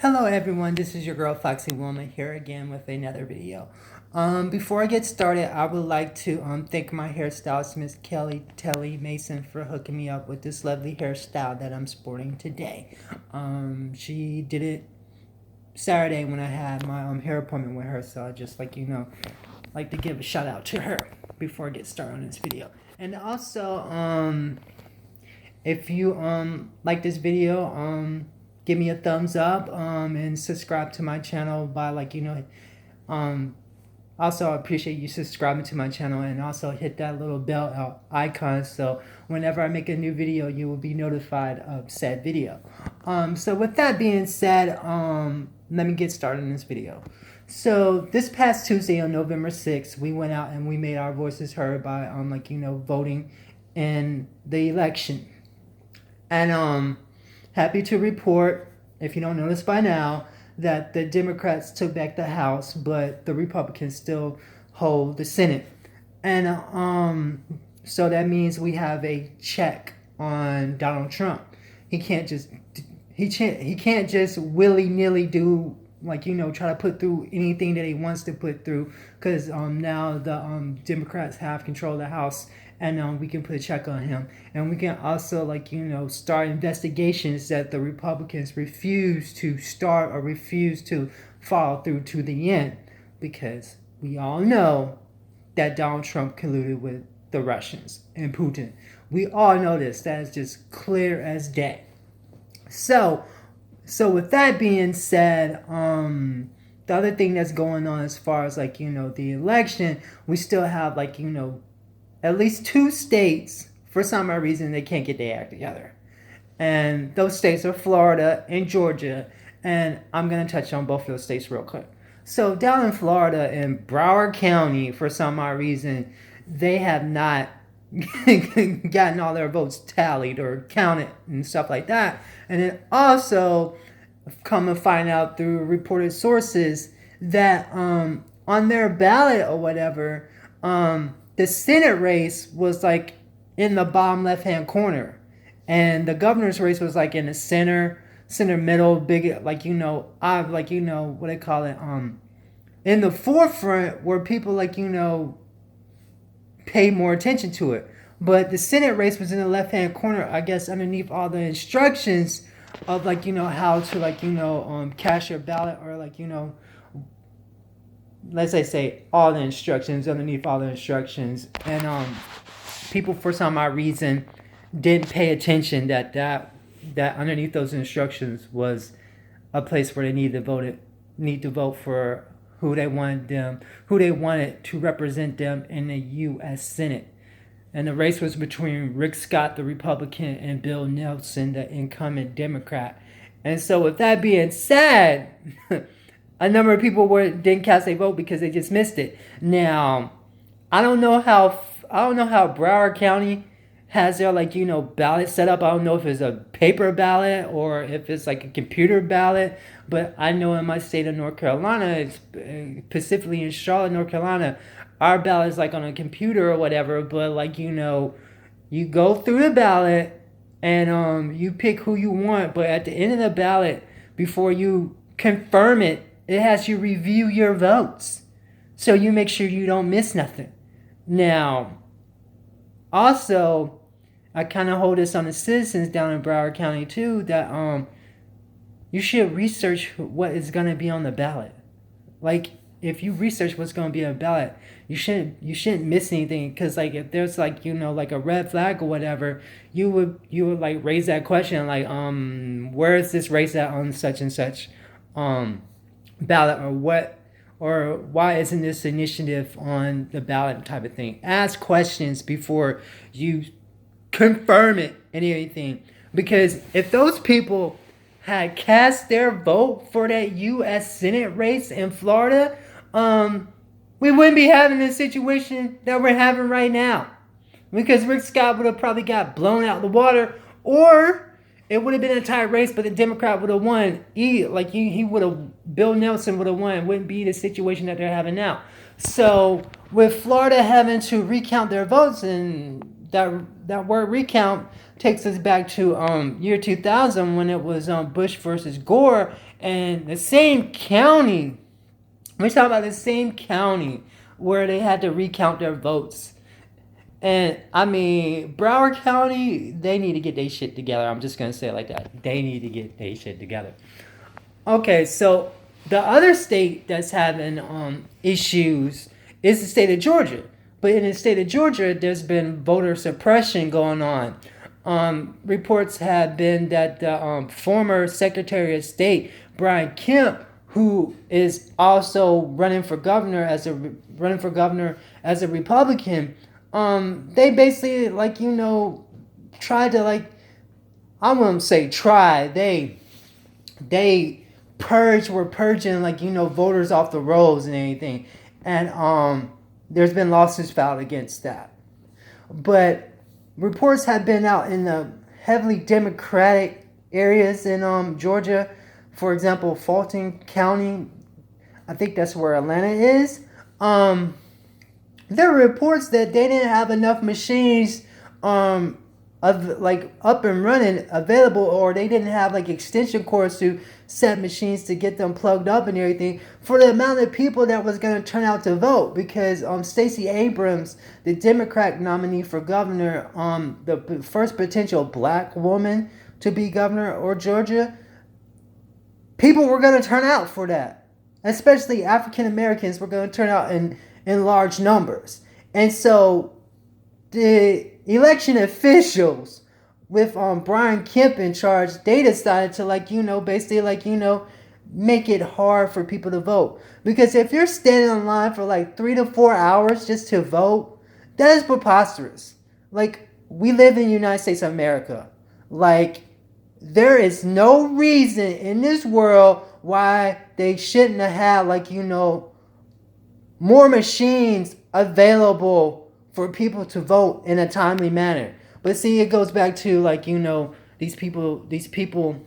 Hello everyone, this is your girl Foxy Woman here again with another video. Before I get started, I would like to thank my hairstylist, Miss Kelly Telly Mason, for hooking me up with this lovely hairstyle that I'm sporting today. She did it Saturday when I had my hair appointment with her, so I just like to give a shout out to her before I get started on this video. And also, if you like this video, give me a thumbs up and subscribe to my channel by also I appreciate you subscribing to my channel, and also hit that little bell icon so whenever I make a new video you will be notified of said video. So with that being said, let me get started in this video. So this past Tuesday on November 6th, we went out and we made our voices heard by voting in the election. And happy to report, if you don't know this by now, that the Democrats took back the House, but the Republicans still hold the Senate. And so that means we have a check on Donald Trump. He can't just willy-nilly do try to put through anything that he wants to put through, because now the Democrats have control of the House, and we can put a check on him, and we can also start investigations that the Republicans refuse to start or refuse to follow through to the end, because we all know that Donald Trump colluded with the Russians and Putin. We all know this. That is just clear as day. So with that being said, the other thing that's going on as far as the election, we still have at least 2 states, for some odd reason, they can't get their act together. And those states are Florida and Georgia, and I'm going to touch on both of those states real quick. So down in Florida, in Broward County, for some odd reason, they have not gotten all their votes tallied or counted and stuff like that. And then also come and find out through reported sources that on their ballot or whatever, the Senate race was in the bottom left hand corner, and the governor's race was in the center middle, big what they call it, in the forefront, where people pay more attention to it. But the Senate race was in the left hand corner, I guess, underneath all the instructions of how to cast your ballot, or let's say all the instructions, underneath all the instructions. And people, for some odd reason, didn't pay attention that underneath those instructions was a place where they need to vote for who they wanted to represent them in the U.S. Senate. And the race was between Rick Scott, the Republican, and Bill Nelson, the incumbent Democrat. And so with that being said, a number of people didn't cast a vote because they just missed it. Now, I don't know how Broward County has their ballot set up. I don't know if it's a paper ballot or if it's a computer ballot. But I know in my state of North Carolina, specifically in Charlotte, North Carolina, our ballot is on a computer or whatever. But you go through the ballot and you pick who you want. But at the end of the ballot, before you confirm it, it has you review your votes, so you make sure you don't miss nothing. Now, also, I kind of hold this on the citizens down in Broward County too, that you should research what is going to be on the ballot. If you research what's going to be on the ballot, you shouldn't miss anything, because if there's a red flag or whatever, you would raise that question, where is this race at on such and such ballot, or why isn't this initiative on the ballot, type of thing. Ask questions before you confirm it and everything, because if those people had cast their vote for that U.S. Senate race in Florida, we wouldn't be having the situation that we're having right now, because Rick Scott would have probably got blown out of the water, or it would have been a tight race, but the Democrat would have won. Bill Nelson would have won. It wouldn't be the situation that they're having now. So with Florida having to recount their votes, and that word recount takes us back to year 2000 when it was Bush versus Gore, and the same county. We're talking about the same county where they had to recount their votes. And I mean, Broward County, they need to get their shit together. I'm just gonna say it like that. They need to get their shit together. Okay, so the other state that's having issues is the state of Georgia. But in the state of Georgia, there's been voter suppression going on. Reports have been that the former Secretary of State Brian Kemp, who is also running for governor as a Republican, they basically tried to I wouldn't say try, they were purging voters off the rolls and anything, and there's been lawsuits filed against that. But reports have been out in the heavily Democratic areas in Georgia. For example, Fulton County, I think that's where Atlanta is. There were reports that they didn't have enough machines up and running available, or they didn't have extension cords to set machines to get them plugged up and everything for the amount of people that was going to turn out to vote. Because Stacey Abrams, the Democrat nominee for governor, the first potential black woman to be governor of Georgia, people were going to turn out for that. Especially African Americans were going to turn out in large numbers. And so the election officials with Brian Kemp in charge, they decided to make it hard for people to vote. Because if you're standing in line for 3 to 4 hours just to vote, that is preposterous. We live in the United States of America. There is no reason in this world why they shouldn't have had more machines available for people to vote in a timely manner. But see, it goes back to these people,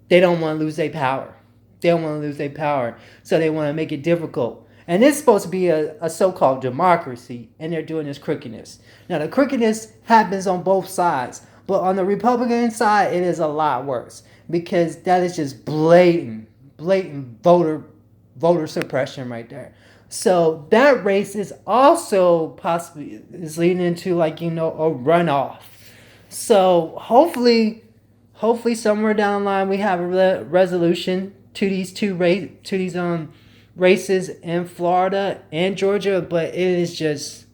they don't want to lose their power. They don't want to lose their power, so they want to make it difficult. And it's supposed to be a so-called democracy, and they're doing this crookedness. Now, the crookedness happens on both sides, but on the Republican side, it is a lot worse, because that is just blatant voter suppression right there. So that race is also possibly leading into a runoff. So hopefully somewhere down the line we have a resolution to these races in Florida and Georgia. But it is just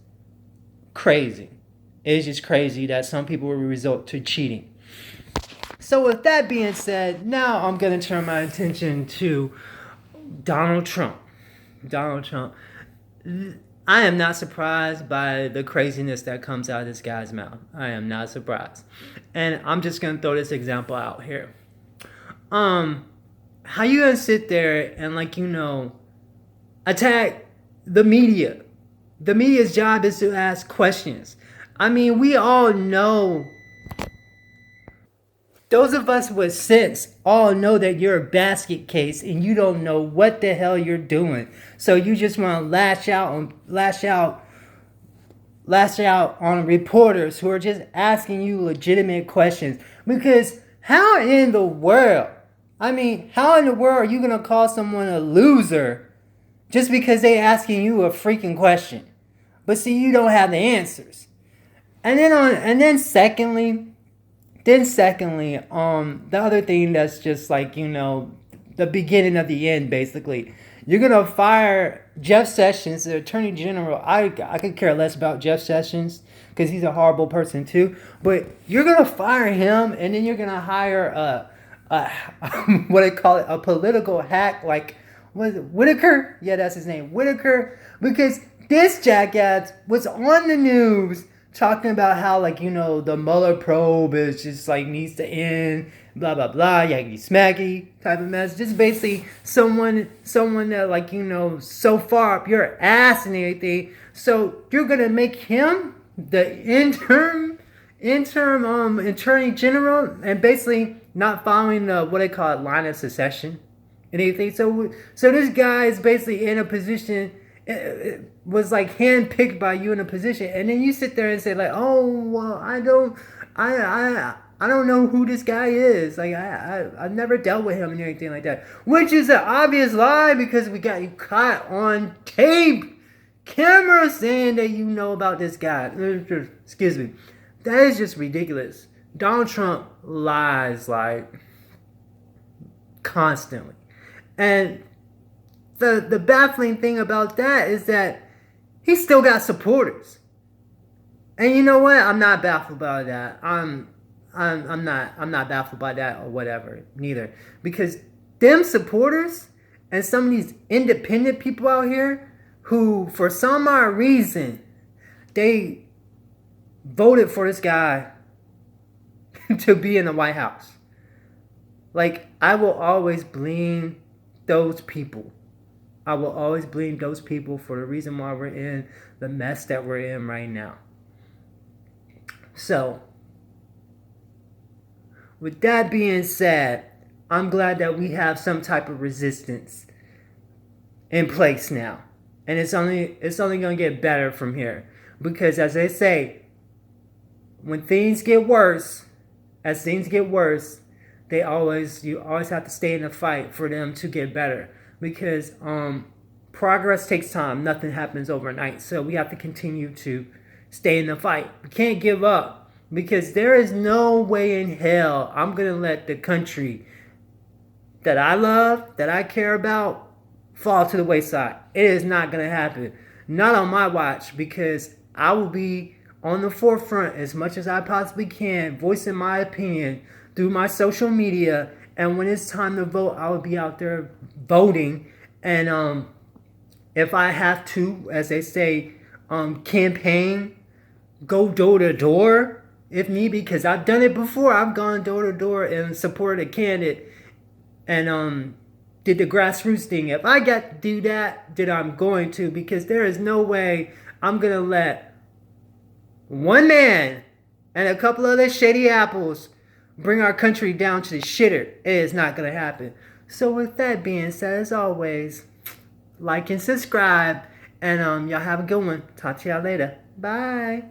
crazy. It is just crazy that some people will resort to cheating. So with that being said, now I'm going to turn my attention to Donald Trump. I am not surprised by the craziness that comes out of this guy's mouth. I am not surprised. And I'm just going to throw this example out here. How you going to sit there and attack the media? The media's job is to ask questions. I mean, we all know, those of us with sense all know that you're a basket case and you don't know what the hell you're doing. So you just want to lash out on reporters who are just asking you legitimate questions. Because how in the world are you going to call someone a loser just because they're asking you a freaking question? But see, you don't have the answers. And then secondly, the other thing that's just the beginning of the end, basically. You're going to fire Jeff Sessions, the Attorney General. I could care less about Jeff Sessions because he's a horrible person too. But you're going to fire him, and then you're going to hire a political hack was it Whitaker? Yeah, that's his name, Whitaker. Because this jackass was on the news talking about how the Mueller probe is just needs to end, blah blah blah, yakety smacky type of mess. Just basically someone that so far up your ass and everything. So you're gonna make him the interim attorney general and basically not following the what they call line of succession and everything. So this guy is basically in a position it was like handpicked by you in a position, and then you sit there and say like, oh well, I don't know who this guy is. Like I've never dealt with him and anything like that, which is an obvious lie because we got you caught on tape, camera saying that you know about this guy. Excuse me, that is just ridiculous. Donald Trump lies like constantly, and the baffling thing about that is that he still got supporters. And you know what? I'm not baffled by that. I'm not baffled by that or whatever, neither. Because them supporters and some of these independent people out here who, for some odd reason, they voted for this guy to be in the White House. Like, I will always blame those people. I will always blame those people for the reason why we're in the mess that we're in right now. So, with that being said, I'm glad that we have some type of resistance in place now. And it's only going to get better from here. Because as they say, when things get worse, you always have to stay in the fight for them to get better. Because progress takes time. Nothing happens overnight. So we have to continue to stay in the fight. We can't give up. Because there is no way in hell I'm going to let the country that I love, that I care about, fall to the wayside. It is not going to happen. Not on my watch. Because I will be on the forefront as much as I possibly can, voicing my opinion through my social media. And when it's time to vote, I will be out there voting. And if I have to, as they say, campaign, go door to door, if need be, because I've done it before. I've gone door to door and supported a candidate and did the grassroots thing. If I got to do that, then I'm going to, because there is no way I'm going to let one man and a couple other shady apples bring our country down to the shitter. It is not going to happen. So with that being said, as always, like and subscribe. And y'all have a good one. Talk to y'all later. Bye.